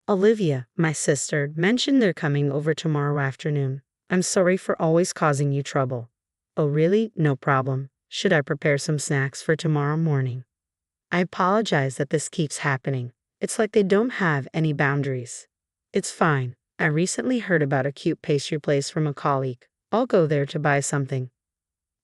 Olivia, my sister, mentioned they're coming over tomorrow afternoon. I'm sorry for always causing you trouble. Oh, really? No problem. Should I prepare some snacks for tomorrow morning? I apologize that this keeps happening. It's like they don't have any boundaries. It's fine. I recently heard about a cute pastry place from a colleague. I'll go there to buy something.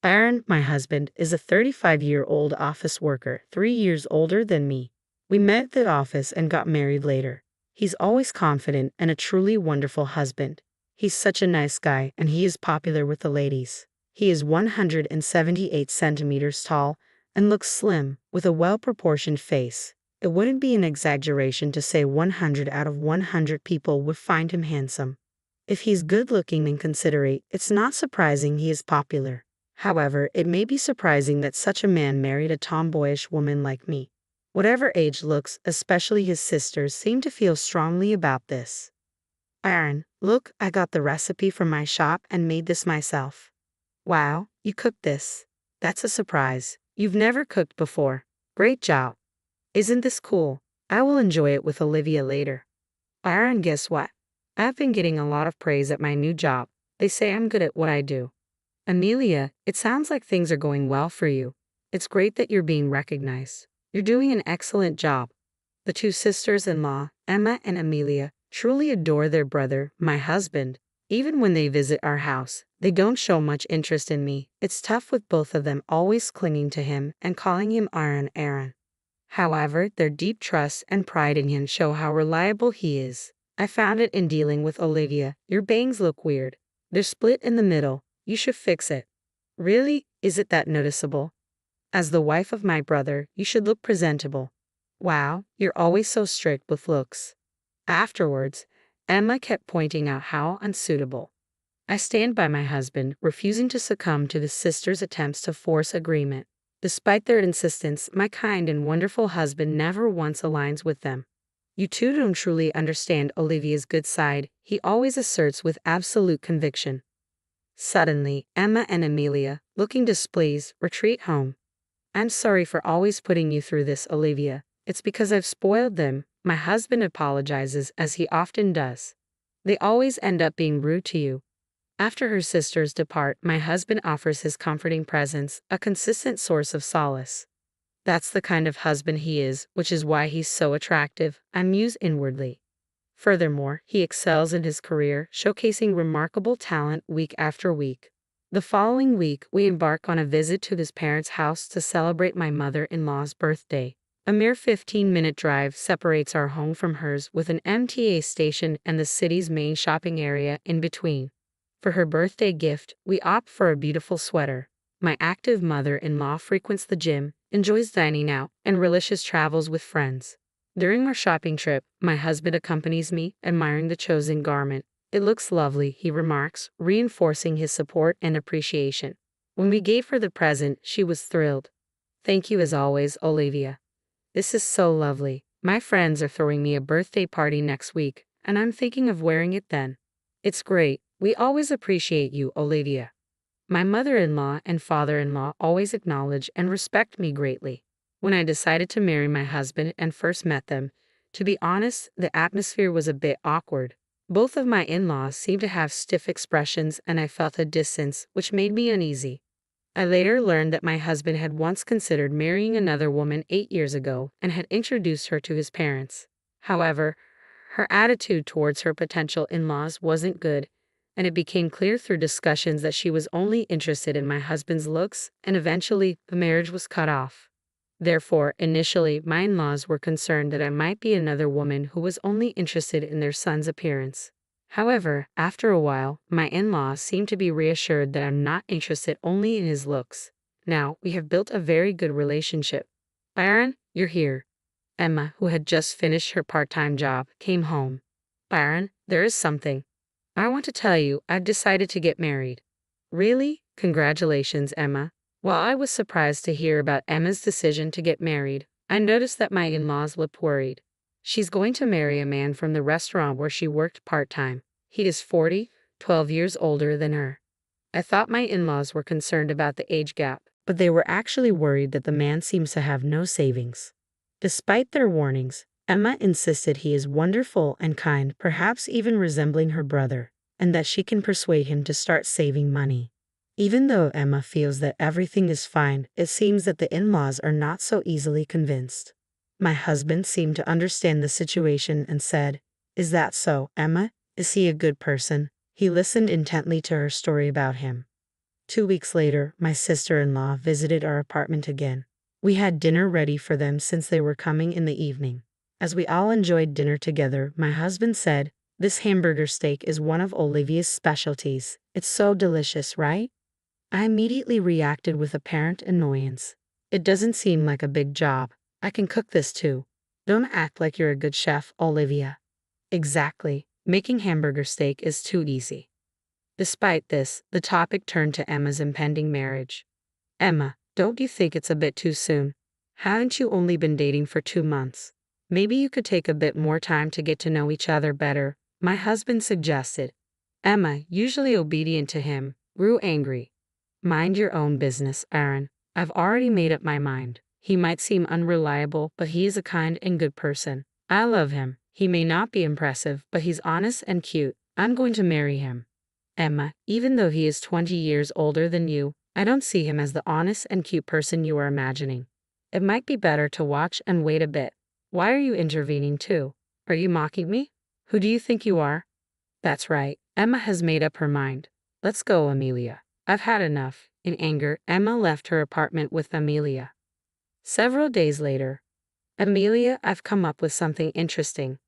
Aaron, my husband, is a 35-year-old office worker, 3 years older than me. We met at the office and got married later. He's always confident and a truly wonderful husband. He's such a nice guy and he is popular with the ladies. He is 178 centimeters tall and looks slim, with a well-proportioned face. It wouldn't be an exaggeration to say 100 out of 100 people would find him handsome. If he's good-looking and considerate, it's not surprising he is popular. However, it may be surprising that such a man married a tomboyish woman like me. Whatever age looks, especially his sisters, seem to feel strongly about this. Aaron, look, I got the recipe from my shop and made this myself. Wow, you cooked this. That's a surprise. You've never cooked before. Great job. Isn't this cool? I will enjoy it with Olivia later. Aaron, guess what? I've been getting a lot of praise at my new job. They say I'm good at what I do. Amelia, it sounds like things are going well for you. It's great that you're being recognized. You're doing an excellent job. The two sisters-in-law, Emma and Amelia, truly adore their brother, my husband. Even when they visit our house, they don't show much interest in me. It's tough with both of them always clinging to him and calling him Aaron. However, their deep trust and pride in him show how reliable he is. I found it in dealing with Olivia. Your bangs look weird. They're split in the middle. You should fix it. Really? Is it that noticeable? As the wife of my brother, you should look presentable. Wow, you're always so strict with looks. Afterwards, Emma kept pointing out how unsuitable. I stand by my husband, refusing to succumb to the sisters' attempts to force agreement. Despite their insistence, my kind and wonderful husband never once aligns with them. You two don't truly understand Olivia's good side, he always asserts with absolute conviction. Suddenly, Emma and Amelia, looking displeased, retreat home. I'm sorry for always putting you through this, Olivia. It's because I've spoiled them. My husband apologizes, as he often does. They always end up being rude to you. After her sisters depart, my husband offers his comforting presence, a consistent source of solace. That's the kind of husband he is, which is why he's so attractive, I muse inwardly. Furthermore, he excels in his career, showcasing remarkable talent week after week. The following week, we embark on a visit to his parents' house to celebrate my mother-in-law's birthday. A mere 15-minute drive separates our home from hers, with an MTA station and the city's main shopping area in between. For her birthday gift, we opt for a beautiful sweater. My active mother-in-law frequents the gym, enjoys dining out, and relishes travels with friends. During our shopping trip, my husband accompanies me, admiring the chosen garment. It looks lovely, he remarks, reinforcing his support and appreciation. When we gave her the present, she was thrilled. Thank you as always, Olivia. This is so lovely. My friends are throwing me a birthday party next week, and I'm thinking of wearing it then. It's great. We always appreciate you, Olivia. My mother-in-law and father-in-law always acknowledge and respect me greatly. When I decided to marry my husband and first met them, to be honest, the atmosphere was a bit awkward. Both of my in-laws seemed to have stiff expressions and I felt a distance, which made me uneasy. I later learned that my husband had once considered marrying another woman 8 years ago and had introduced her to his parents. However, her attitude towards her potential in-laws wasn't good, and it became clear through discussions that she was only interested in my husband's looks, and eventually, the marriage was cut off. Therefore, initially, my in-laws were concerned that I might be another woman who was only interested in their son's appearance. However, after a while, my in-laws seemed to be reassured that I'm not interested only in his looks. Now, we have built a very good relationship. Aaron, you're here. Emma, who had just finished her part-time job, came home. Aaron, there is something. I want to tell you, I've decided to get married. Really? Congratulations, Emma. While I was surprised to hear about Emma's decision to get married, I noticed that my in-laws looked worried. She's going to marry a man from the restaurant where she worked part-time. He is 40, 12 years older than her. I thought my in-laws were concerned about the age gap, but they were actually worried that the man seems to have no savings. Despite their warnings, Emma insisted he is wonderful and kind, perhaps even resembling her brother, and that she can persuade him to start saving money. Even though Emma feels that everything is fine, it seems that the in-laws are not so easily convinced. My husband seemed to understand the situation and said, "Is that so, Emma? Is he a good person?" He listened intently to her story about him. 2 weeks later, my sister-in-law visited our apartment again. We had dinner ready for them since they were coming in the evening. As we all enjoyed dinner together, my husband said, "This hamburger steak is one of Olivia's specialties. It's so delicious, right?" I immediately reacted with apparent annoyance. "It doesn't seem like a big job. I can cook this too. Don't act like you're a good chef, Olivia." Exactly. Making hamburger steak is too easy. Despite this, the topic turned to Emma's impending marriage. "Emma, don't you think it's a bit too soon? Haven't you only been dating for 2 months? Maybe you could take a bit more time to get to know each other better," my husband suggested. Emma, usually obedient to him, grew angry. "Mind your own business, Aaron. I've already made up my mind. He might seem unreliable, but he is a kind and good person. I love him. He may not be impressive, but he's honest and cute. I'm going to marry him." "Emma, even though he is 20 years older than you, I don't see him as the honest and cute person you are imagining. It might be better to watch and wait a bit." "Why are you intervening too? Are you mocking me? Who do you think you are?" "That's right. Emma has made up her mind. Let's go, Amelia. I've had enough." In anger, Emma left her apartment with Amelia. Several days later. "Amelia, I've come up with something interesting."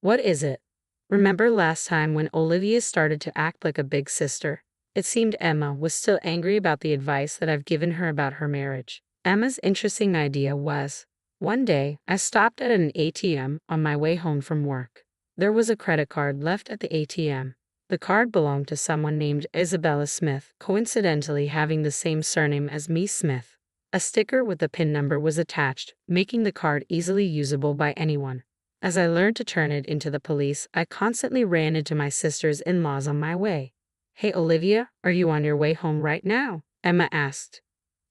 "What is it?" "Remember last time when Olivia started to act like a big sister?" It seemed Emma was still angry about the advice that I've given her about her marriage. Emma's interesting idea was, one day, I stopped at an ATM on my way home from work. There was a credit card left at the ATM. The card belonged to someone named Isabella Smith, coincidentally having the same surname as me, Smith. A sticker with the PIN number was attached, making the card easily usable by anyone. As I learned to turn it into the police, I constantly ran into my sister's in-laws on my way. "Hey Olivia, are you on your way home right now?" Emma asked.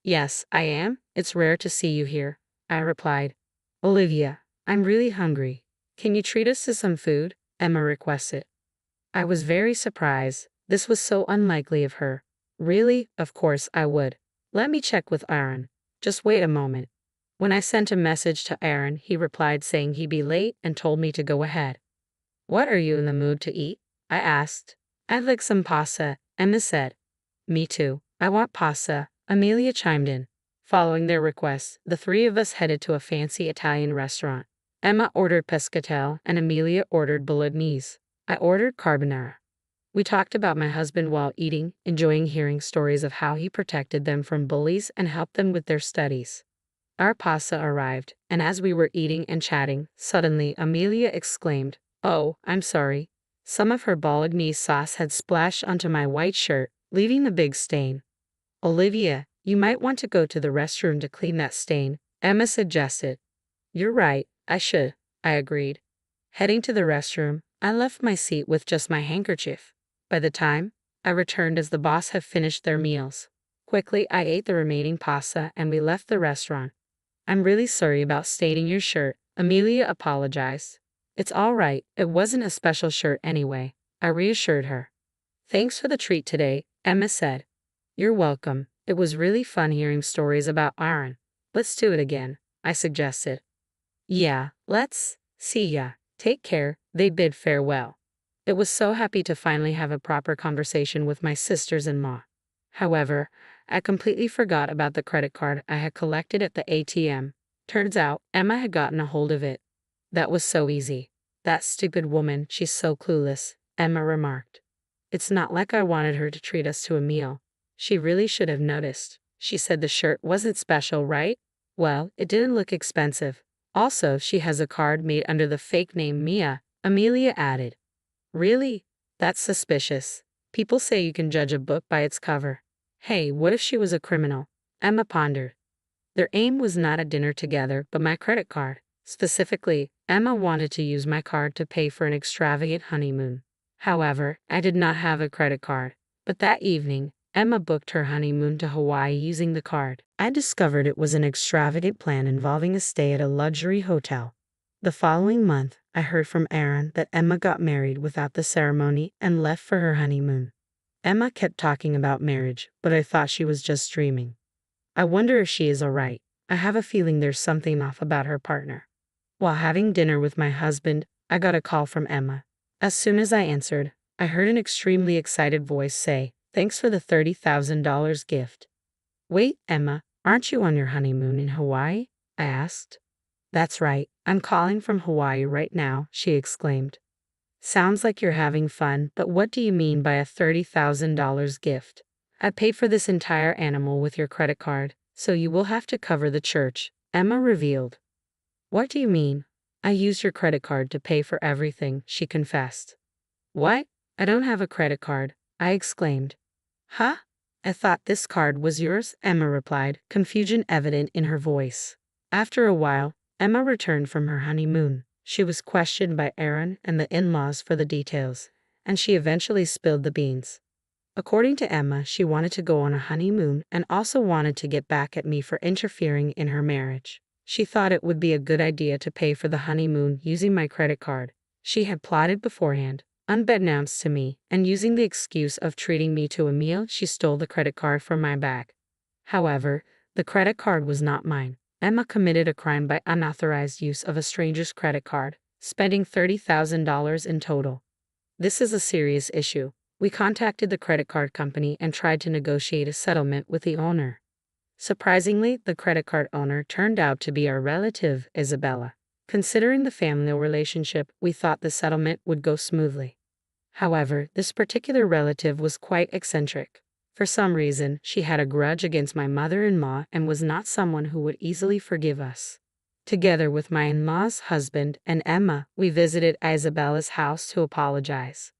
"Yes, I am. It's rare to see you here," I replied. "Olivia, I'm really hungry. Can you treat us to some food?" Emma requested. I was very surprised. This was so unlikely of her. "Really? Of course I would. Let me check with Aaron. Just wait a moment." When I sent a message to Aaron, he replied saying he'd be late and told me to go ahead. "What are you in the mood to eat?" I asked. "I'd like some pasta," Emma said. "Me too. I want pasta," Amelia chimed in. Following their request, the three of us headed to a fancy Italian restaurant. Emma ordered pescatelle and Amelia ordered bolognese. I ordered carbonara. We talked about my husband while eating, enjoying hearing stories of how he protected them from bullies and helped them with their studies. Our pasta arrived, and as we were eating and chatting, suddenly Amelia exclaimed, "Oh, I'm sorry." Some of her bolognese sauce had splashed onto my white shirt, leaving a big stain. "Olivia, you might want to go to the restroom to clean that stain," Emma suggested. "You're right, I should," I agreed. Heading to the restroom, I left my seat with just my handkerchief. By the time I returned as the boss had finished their meals. Quickly, I ate the remaining pasta and we left the restaurant. "I'm really sorry about staining your shirt," Amelia apologized. "It's all right, it wasn't a special shirt anyway," I reassured her. "Thanks for the treat today," Emma said. "You're welcome. It was really fun hearing stories about Aaron. Let's do it again," I suggested. "Yeah, let's. See ya. Take care," they bid farewell. It was so happy to finally have a proper conversation with my sisters-in-law. However, I completely forgot about the credit card I had collected at the ATM. Turns out, Emma had gotten a hold of it. "That was so easy. That stupid woman, she's so clueless," Emma remarked. "It's not like I wanted her to treat us to a meal. She really should have noticed. She said the shirt wasn't special, right? Well, it didn't look expensive. Also, she has a card made under the fake name Mia," Amelia added. "Really? That's suspicious. People say you can judge a book by its cover." "Hey, what if she was a criminal?" Emma pondered. Their aim was not a dinner together, but my credit card. Specifically, Emma wanted to use my card to pay for an extravagant honeymoon. However, I did not have a credit card. But that evening, Emma booked her honeymoon to Hawaii using the card. I discovered it was an extravagant plan involving a stay at a luxury hotel. The following month, I heard from Aaron that Emma got married without the ceremony and left for her honeymoon. Emma kept talking about marriage, but I thought she was just dreaming. I wonder if she is alright. I have a feeling there's something off about her partner. While having dinner with my husband, I got a call from Emma. As soon as I answered, I heard an extremely excited voice say, "Thanks for the $30,000 gift." "Wait, Emma, aren't you on your honeymoon in Hawaii?" I asked. "That's right, I'm calling from Hawaii right now," she exclaimed. "Sounds like you're having fun, but what do you mean by a $30,000 gift? I paid for this entire animal with your credit card, so you will have to cover the church," Emma revealed. "What do you mean? I used your credit card to pay for everything," she confessed. "What? I don't have a credit card," I exclaimed. "Huh? I thought this card was yours," Emma replied, confusion evident in her voice. After a while, Emma returned from her honeymoon. She was questioned by Aaron and the in-laws for the details, and she eventually spilled the beans. According to Emma, she wanted to go on a honeymoon and also wanted to get back at me for interfering in her marriage. She thought it would be a good idea to pay for the honeymoon using my credit card. She had plotted beforehand, unbeknownst to me, and using the excuse of treating me to a meal, she stole the credit card from my bag. However, the credit card was not mine. Emma committed a crime by unauthorized use of a stranger's credit card, spending $30,000 in total. This is a serious issue. We contacted the credit card company and tried to negotiate a settlement with the owner. Surprisingly, the credit card owner turned out to be our relative, Isabella. Considering the family relationship, we thought the settlement would go smoothly. However, this particular relative was quite eccentric. For some reason, she had a grudge against my mother-in-law and was not someone who would easily forgive us. Together with my in-law's husband and Emma, we visited Isabella's house to apologize.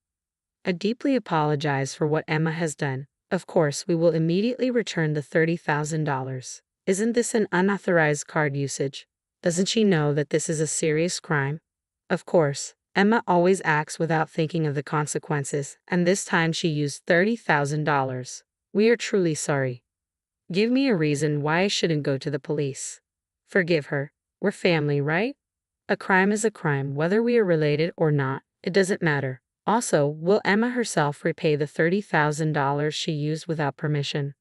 I deeply apologize for what Emma has done. Of course, we will immediately return the $30,000. Isn't this an unauthorized card usage? Doesn't she know that this is a serious crime? Of course, Emma always acts without thinking of the consequences, and this time she used $30,000. We are truly sorry. Give me a reason why I shouldn't go to the police. Forgive her. We're family, right? A crime is a crime, whether we are related or not. It doesn't matter. Also, will Emma herself repay the $30,000 she used without permission?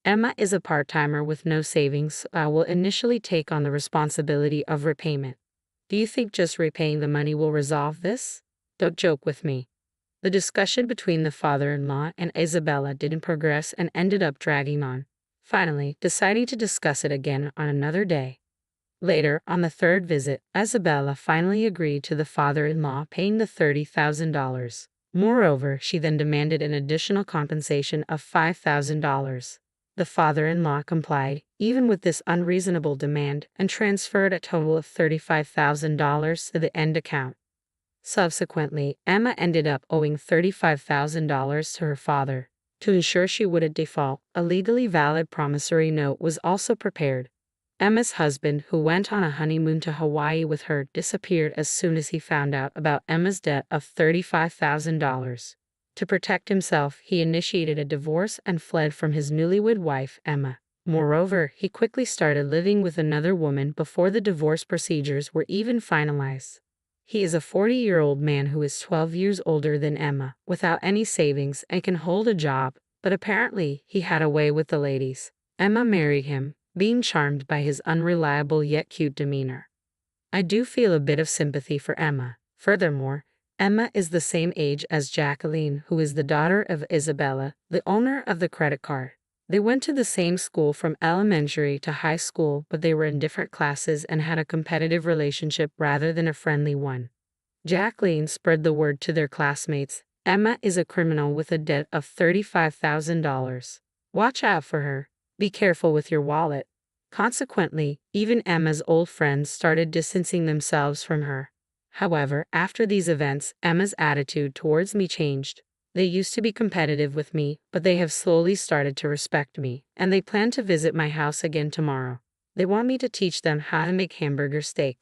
Emma is a part-timer with no savings, so I will initially take on the responsibility of repayment. Do you think just repaying the money will resolve this? Don't joke with me. The discussion between the father-in-law and Isabella didn't progress and ended up dragging on, finally deciding to discuss it again on another day. Later, on the third visit, Isabella finally agreed to the father-in-law paying the $30,000. Moreover, she then demanded an additional compensation of $5,000. The father-in-law complied, even with this unreasonable demand, and transferred a total of $35,000 to the end account. Subsequently, Emma ended up owing $35,000 to her father. To ensure she wouldn't default, a legally valid promissory note was also prepared. Emma's husband, who went on a honeymoon to Hawaii with her, disappeared as soon as he found out about Emma's debt of $35,000. To protect himself, he initiated a divorce and fled from his newlywed wife, Emma. Moreover, he quickly started living with another woman before the divorce procedures were even finalized. He is a 40-year-old man who is 12 years older than Emma, without any savings, and can hold a job, but apparently he had a way with the ladies. Emma married him, being charmed by his unreliable yet cute demeanor. I do feel a bit of sympathy for Emma. Furthermore, Emma is the same age as Jacqueline, who is the daughter of Isabella, the owner of the credit card. They went to the same school from elementary to high school, but they were in different classes and had a competitive relationship rather than a friendly one. Jacqueline spread the word to their classmates. Emma is a criminal with a debt of $35,000. Watch out for her. Be careful with your wallet. Consequently, even Emma's old friends started distancing themselves from her. However, after these events, Emma's attitude towards me changed. They used to be competitive with me, but they have slowly started to respect me, and they plan to visit my house again tomorrow. They want me to teach them how to make hamburger steak.